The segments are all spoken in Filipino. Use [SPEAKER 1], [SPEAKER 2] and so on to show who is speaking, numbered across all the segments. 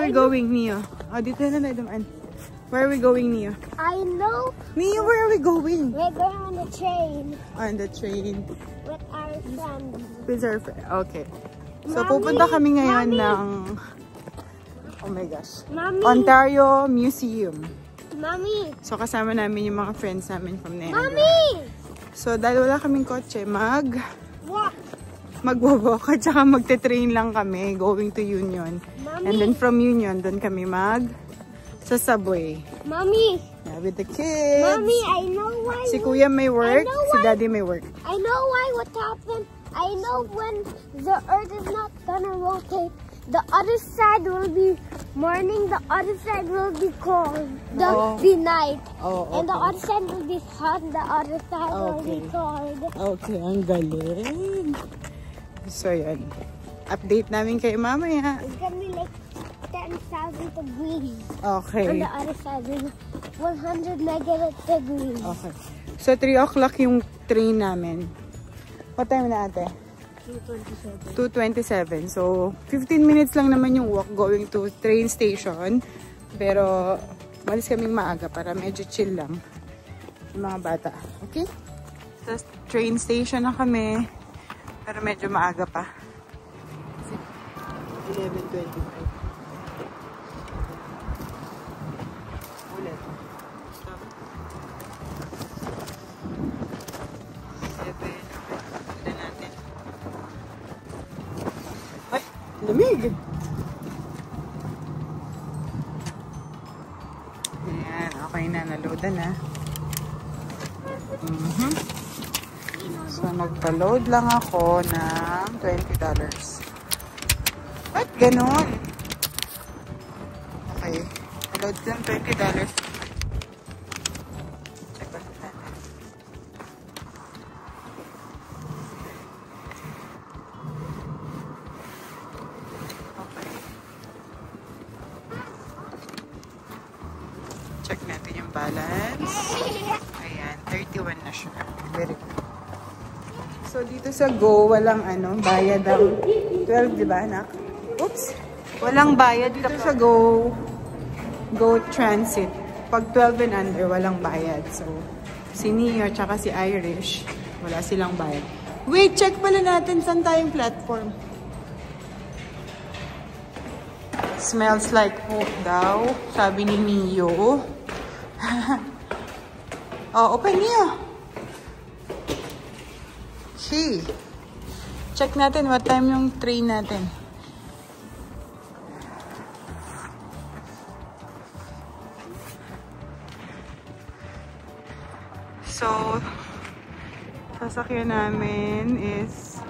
[SPEAKER 1] we going, Neo? Oh, dito na tayo dumaan. Where are we going, Neo?
[SPEAKER 2] I know.
[SPEAKER 1] Neo, where are we going?
[SPEAKER 2] We're going on the train.
[SPEAKER 1] On the train.
[SPEAKER 2] With our friends.
[SPEAKER 1] With our friend. Okay. So,
[SPEAKER 2] Mommy,
[SPEAKER 1] pupunta kami ngayon
[SPEAKER 2] Mommy.
[SPEAKER 1] ng... Oh my gosh.
[SPEAKER 2] Mommy.
[SPEAKER 1] Ontario Museum.
[SPEAKER 2] Mommy.
[SPEAKER 1] So, kasama namin yung mga friends namin from Niagara.
[SPEAKER 2] Mommy!
[SPEAKER 1] So, dahil wala kaming kotse,
[SPEAKER 2] What?
[SPEAKER 1] magwawalk at saka magte-train lang kami going to Union.
[SPEAKER 2] Mommy.
[SPEAKER 1] And then from Union, doon kami sa subway.
[SPEAKER 2] Mommy.
[SPEAKER 1] Yeah, with the kids.
[SPEAKER 2] Mommy, I know why.
[SPEAKER 1] Si Kuya may work,
[SPEAKER 2] I know
[SPEAKER 1] si
[SPEAKER 2] why.
[SPEAKER 1] Daddy may work.
[SPEAKER 2] I know why what happened. I know when the earth is not gonna rotate, the other side will be morning, the other side will be cold, the night.
[SPEAKER 1] Oh, okay.
[SPEAKER 2] And the other side will be hot, the other side will be cold.
[SPEAKER 1] Okay, ang galing. So, yan. Update namin kayo mamaya.
[SPEAKER 2] It's gonna be like 10,000 degrees.
[SPEAKER 1] Okay.
[SPEAKER 2] On the other side will 100 negative degrees.
[SPEAKER 1] Okay. So, 3 o'clock yung train namin. What time na ate? 2:27. So, 15 minutes lang naman yung walk going to train station. Pero, malis kaming maaga para medyo chill lang yung mga bata. Okay? So, train station na kami. Pero medyo maaga pa. 11:25. Ulit. Stop. 7. Tignan natin. Ay! Lamig! Ayan. Okay na. Naloadan na. So, nagpa-load lang ako ng $20. Ba't ganon? Okay. Load lang $20. Check ba natin? Okay. Check natin yung balance. Ayan. 31 na siya. Very good. So, dito sa Go, walang bayad ang 12, di ba, anak? Oops! Walang bayad dito sa Go Transit. Pag 12 and under, walang bayad. So, si Neo tsaka si Irish, wala silang bayad. Wait, check pala natin saan tayong platform. Smells like hope daw, sabi ni Neo. Oh, open Neo! Okay. Check natin what time yung train natin. So, sasakyan namin is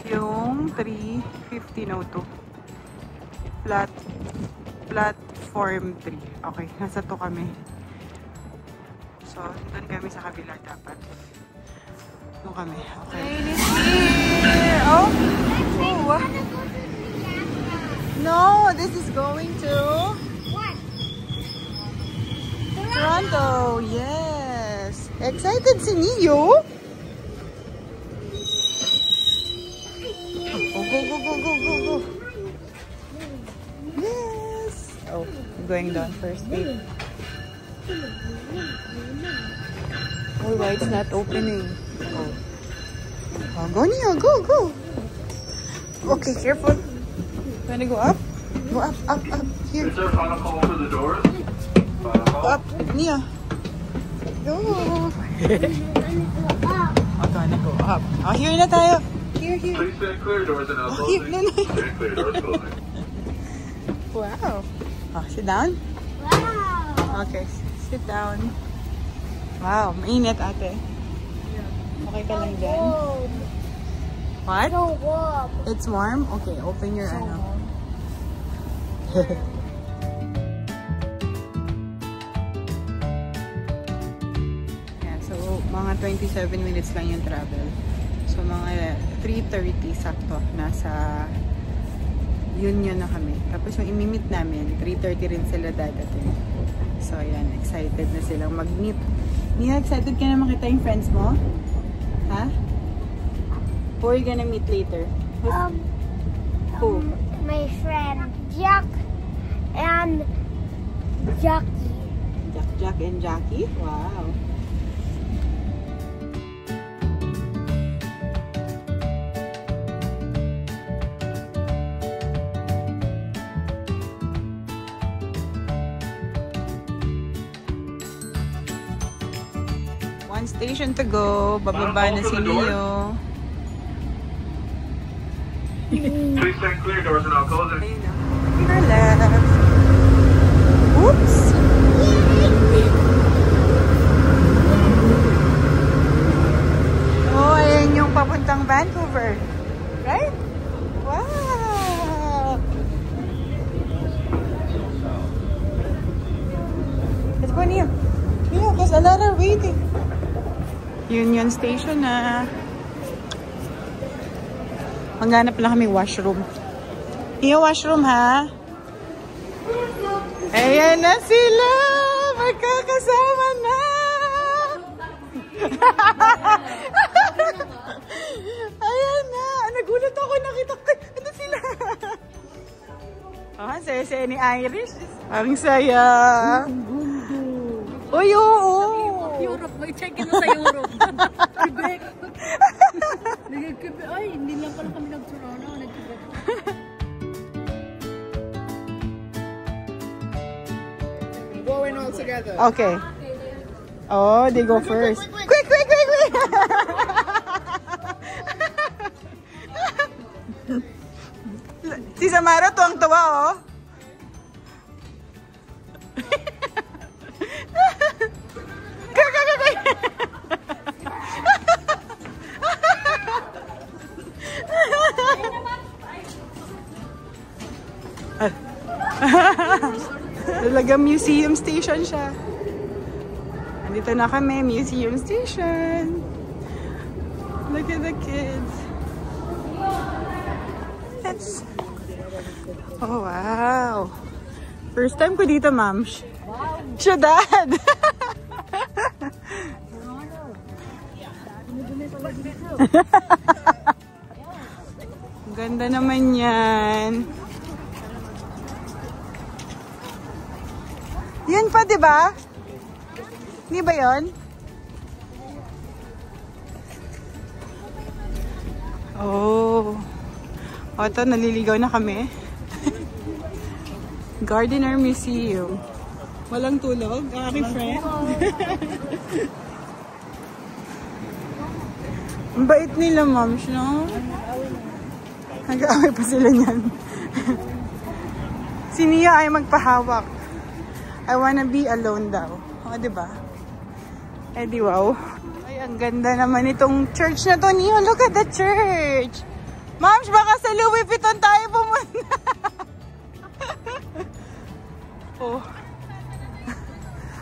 [SPEAKER 1] yung 3:15:02. Platform 3. Okay, nasa 2 kami. So, doon kami sa kabila dapat. Doon kami. Okay. Oh! Oh! No, this is going to
[SPEAKER 2] What?
[SPEAKER 1] Toronto. Yes. Excited si Neo? Oh, go, go, go, go, go, go. Yes. Oh, I'm going down first. Wait. Oh, why it's not opening? Oh. Oh, go Neo, go, go. Okay, careful. Wanna go up? Go up, up, up. Here.
[SPEAKER 3] Is there a final call for the doors?
[SPEAKER 1] Go up, Neo. Go. Wanna go up. Oh, here na tayo. Here, here.
[SPEAKER 3] Please stand clear, doors are now
[SPEAKER 1] Oh, here.
[SPEAKER 3] closing.
[SPEAKER 1] No, no.
[SPEAKER 3] Stand clear, doors closing.
[SPEAKER 1] Wow. Oh, sit down.
[SPEAKER 2] Wow.
[SPEAKER 1] Okay, sit down. Wow, mainit ate. Okay ka lang dyan?
[SPEAKER 2] Warm.
[SPEAKER 1] What?
[SPEAKER 2] So warm.
[SPEAKER 1] It's warm? Okay, open your Yeah, so mga 27 minutes lang yung travel. So mga 3:30 sakto. Nasa Union na kami. Tapos yung imimit namin, 3:30 rin sila dadating. So ayan, excited na silang mag-meet. Mia, excited ka na makita yung friends mo? Ha? Who are you gonna meet later? Who?
[SPEAKER 2] My friend Jack and Jackie.
[SPEAKER 1] Jack and Jackie? Wow. One station to go. Bababa na si Neo.
[SPEAKER 3] Please stand clear, doors are now closing.
[SPEAKER 1] Ayun na. Hala. Oops! Oh, ayan yung papuntang Vancouver. Right? Wow! Let's go, Neo. Neo, there's a lot of waiting. Union Station na. Maghanap lang kami washroom. Neo, washroom ha? Ayan na sila! Magkakasama na! Ayan na! Nagulat ako, nakita ko. Ano sila? Oh, saya-saya ni Irish. Ang saya. Uy, oo!
[SPEAKER 4] Europe, may check-in sa Europe. Quebec. Nag-Quebec. Ay, hindi lang pala kami nag-Toronto. Nag-Quebec.
[SPEAKER 5] Going all together.
[SPEAKER 1] Okay. Oh, they go first. Quick! Si Samara tuwang-tuwa, oh. Talaga museum station siya. Andito na kami, museum station. Look at the kids. Oh, wow. First time ko dito, ma'am. Siya, dad. Ganda naman yan. Yun pa, di ba? Hindi ba yun? Oh. O, ito, naliligaw na kami. Gardiner Museum. Walang tulog, ang aking friend. Ang bait nila, moms, no? Nag-aaway pa sila niyan. Si Nia ay magpahawak. I wanna be alone daw. O, diba? Eh, di wow. Ay, ang ganda naman itong church na to, Nia. Look at the church! Moms, baka sa Louis Vuitton tayo pumunta. Oh.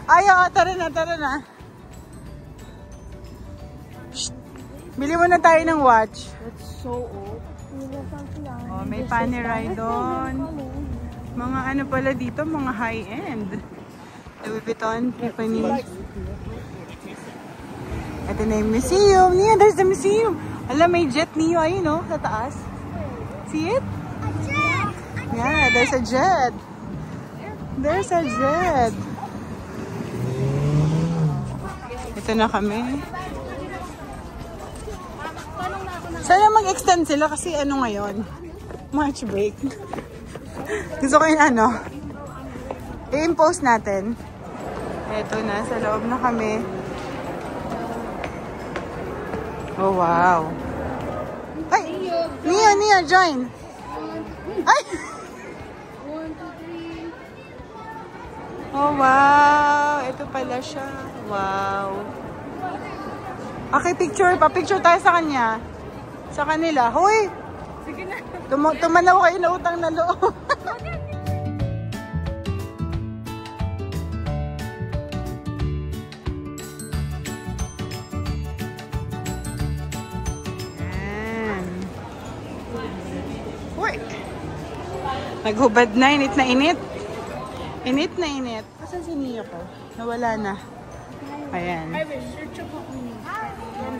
[SPEAKER 1] Ay, oh, tara na. Shh. Bili mo na tayo ng watch.
[SPEAKER 4] That's so old.
[SPEAKER 1] Oh, may panerai doon. Mga ano pala dito, mga high-end. Louis Vuitton, Tiffany. Ito na yung museum. Nia, there's the museum. Alam, may jet, Neo. Ayun, no? Sa taas. See it?
[SPEAKER 2] A jet!
[SPEAKER 1] Yeah, there's a jet. There's a jet. Ito na kami. Sana mag-extend sila kasi ano ngayon? March break. Gusto ko yung ano? I-impose natin. Ito na, sa loob na kami. Oh, wow. Ay! Nia, join! Ay! Oh, wow! Ito pala siya. Wow. Okay, picture. Pa-picture tayo sa kanya. Sa kanila. Hoy!
[SPEAKER 4] Sige na.
[SPEAKER 1] Tumanaw kayo na utang na loob. Naghubad na, init na init. Init na init. Asan si Nia ko? Nawala na. Ayan. Ayan,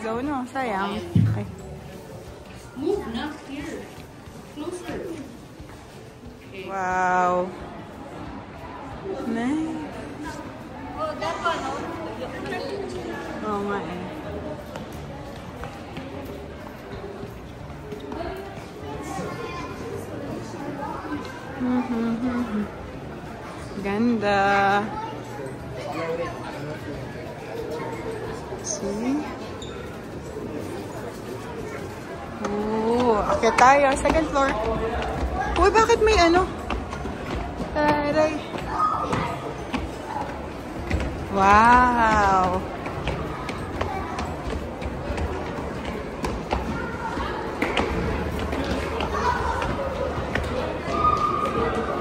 [SPEAKER 1] go no. Sayang. Okay.
[SPEAKER 4] Move, not here. Closer.
[SPEAKER 1] Wow. Nice.
[SPEAKER 4] Oh, that one, oh.
[SPEAKER 1] Oo nga eh. Ganda. See? Oh, akyat tayo. Second floor. Uy, bakit may ano? Taray. Wow.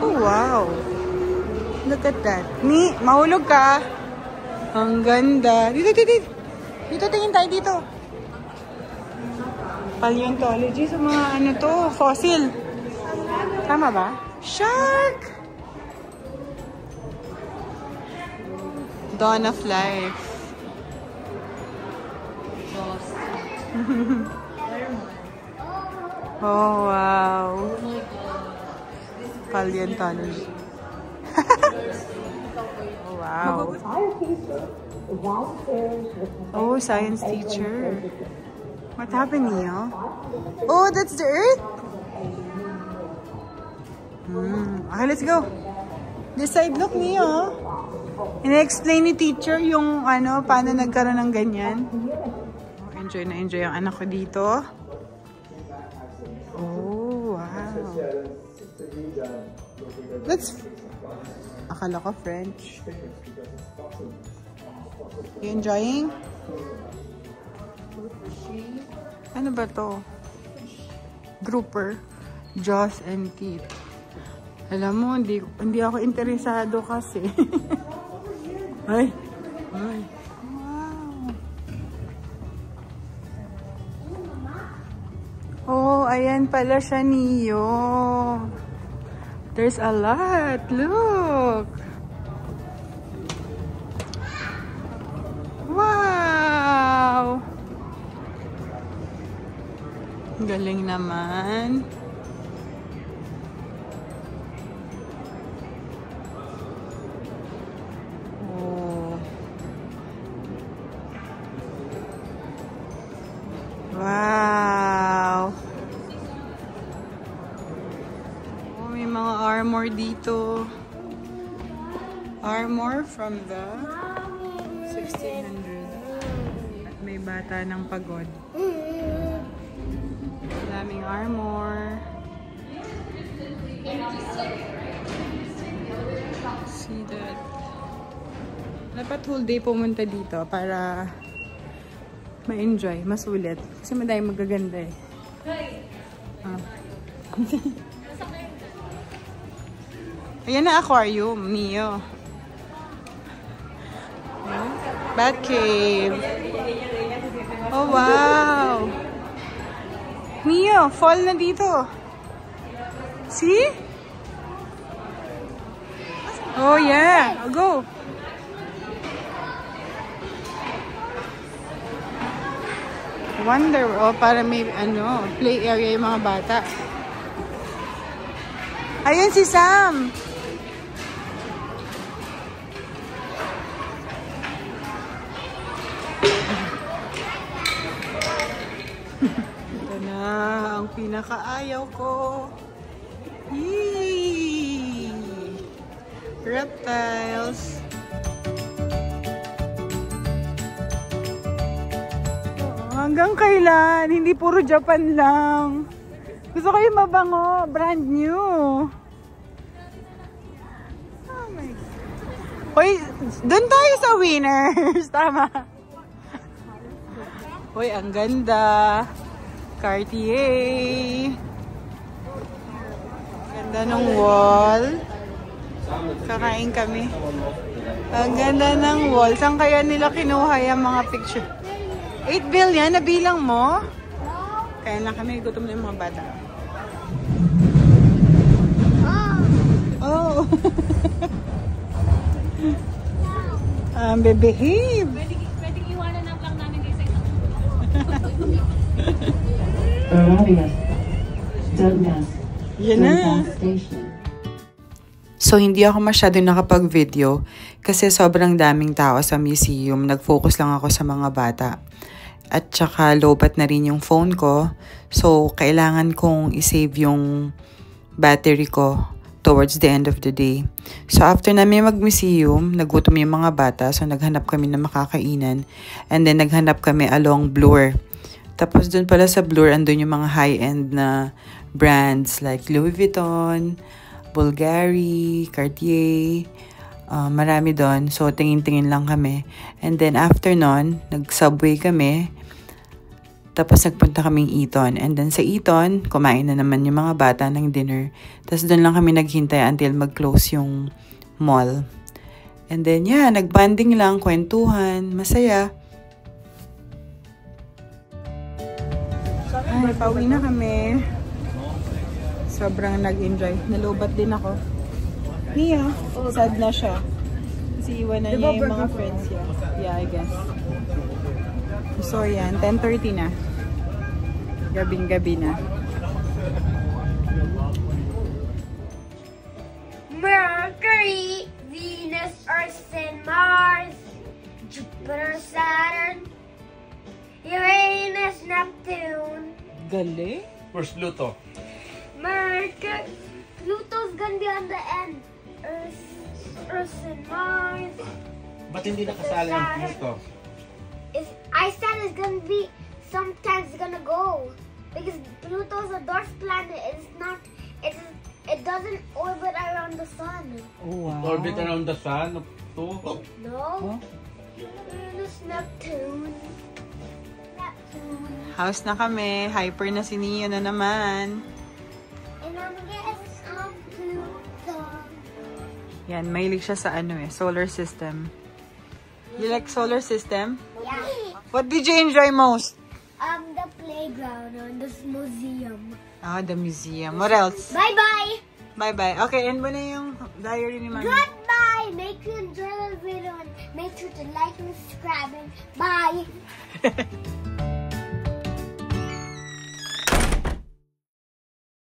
[SPEAKER 1] Oh, wow. Look at that. Ni, mahulog ka. Ang ganda. Dito, dito, dito. Dito, tingin tayo dito. Paleontology sa mga ano to, fossil. Tama ba? Shark! Dawn of life. Oh, wow. Paleontology. Oh, wow. Oh, science teacher. What happened, Neo? Oh, that's the Earth? Okay, let's go. This side, look, Neo. Ina-explain ni teacher yung ano, paano nagkaroon ng ganyan. Enjoy na enjoy ang anak ko dito. Oh, wow. Let's... Akala ko French. You enjoying? Ano ba to? Grouper. Jaws and teeth. Alam mo, hindi ako interesado kasi. Ay. Ay. Wow. Oh, ayan pala siya, Neo. There's a lot. Look. Wow. Galing naman. Oh. Wow. Oh, may mga armor dito. Armor from the 1600s. At may bata ng pagod. Daming armor. See that? Dapat whole day pumunta dito para ma-enjoy, masulit. Kasi madami magaganda eh. Ayan na aquarium, Neo. Bat cave. Oh, wow. Neo, fall na dito. See? Oh, yeah. Go. Wonder, oh, para may, ano, play area yung mga bata. Ayan si Sam. Ito na, ang pinakaayaw ko. Yee! Reptiles. Hanggang kailan? Hindi puro Japan lang. Gusto ko yung mabango. Brand new. Oh my God. Hoy, dun tayo sa winners. Tama. Hoy, ang ganda. Cartier. Ganda ng wall. Kakain kami. Ang ganda ng wall. Saan kaya nila kinuha yung mga picture? 8 billion, nabilang mo? Kaya lang kami, gutom na yung mga bata. Oh! Behave!
[SPEAKER 4] Pwedeng iwanan na lang namin kayo sa isang
[SPEAKER 6] Arriving at Douglas.
[SPEAKER 1] Yan na! So, hindi ako masyadong nakapag-video kasi sobrang daming tao sa museum. Nag-focus lang ako sa mga bata. At saka, low-bat na rin yung phone ko. So, kailangan kong isave yung battery ko towards the end of the day. So, after namin mag-museum, nagutom yung mga bata. So, naghanap kami ng makakainan. And then, naghanap kami along Bloor. Tapos, dun pala sa Bloor, andun yung mga high-end na brands like Louis Vuitton, Bulgari, Cartier, marami doon. So, tingin-tingin lang kami. And then, after nun, nag-subway kami. Tapos, nagpunta kaming Eton. And then, sa Eton, kumain na naman yung mga bata ng dinner. Tapos, doon lang kami naghintay until mag-close yung mall. And then, yeah, nag-banding lang, kwentuhan, masaya. Ay, pauwi na kami. Sobrang nag-enjoy. Nalobat din ako. Mia, sad na siya. Kasi iwan na niya yung mga friends niya. Yeah, I guess. So, yan. 10:30 na. Gabing-gabi na.
[SPEAKER 2] Mercury, Venus, Earth, and Mars, Jupiter, Saturn, Uranus, Neptune.
[SPEAKER 1] Galing?
[SPEAKER 3] Where's Pluto?
[SPEAKER 2] Mercury, Pluto's gonna be on the end. Earth and Mars.
[SPEAKER 3] Ba't hindi nakasali ang Pluto?
[SPEAKER 2] I said it's gonna be sometimes gonna go because Pluto's a dwarf planet. It's not. It doesn't orbit around the sun.
[SPEAKER 1] Oh, wow.
[SPEAKER 3] Orbit around the sun? Pluto?
[SPEAKER 2] No. Uranus, Neptune.
[SPEAKER 1] House na kami. Hyper na si Neo na naman.
[SPEAKER 2] And I'm guess on Pluto.
[SPEAKER 1] Yan, mahilig siya sa solar system. You like solar system?
[SPEAKER 2] Yeah.
[SPEAKER 1] What did you enjoy most?
[SPEAKER 2] The playground and this museum.
[SPEAKER 1] Ah, the museum. What else?
[SPEAKER 2] Bye-bye.
[SPEAKER 1] Bye-bye. Okay, end mo na yung diary ni Mami.
[SPEAKER 2] Goodbye. Make sure you enjoy the video and make sure to like and subscribe. And bye.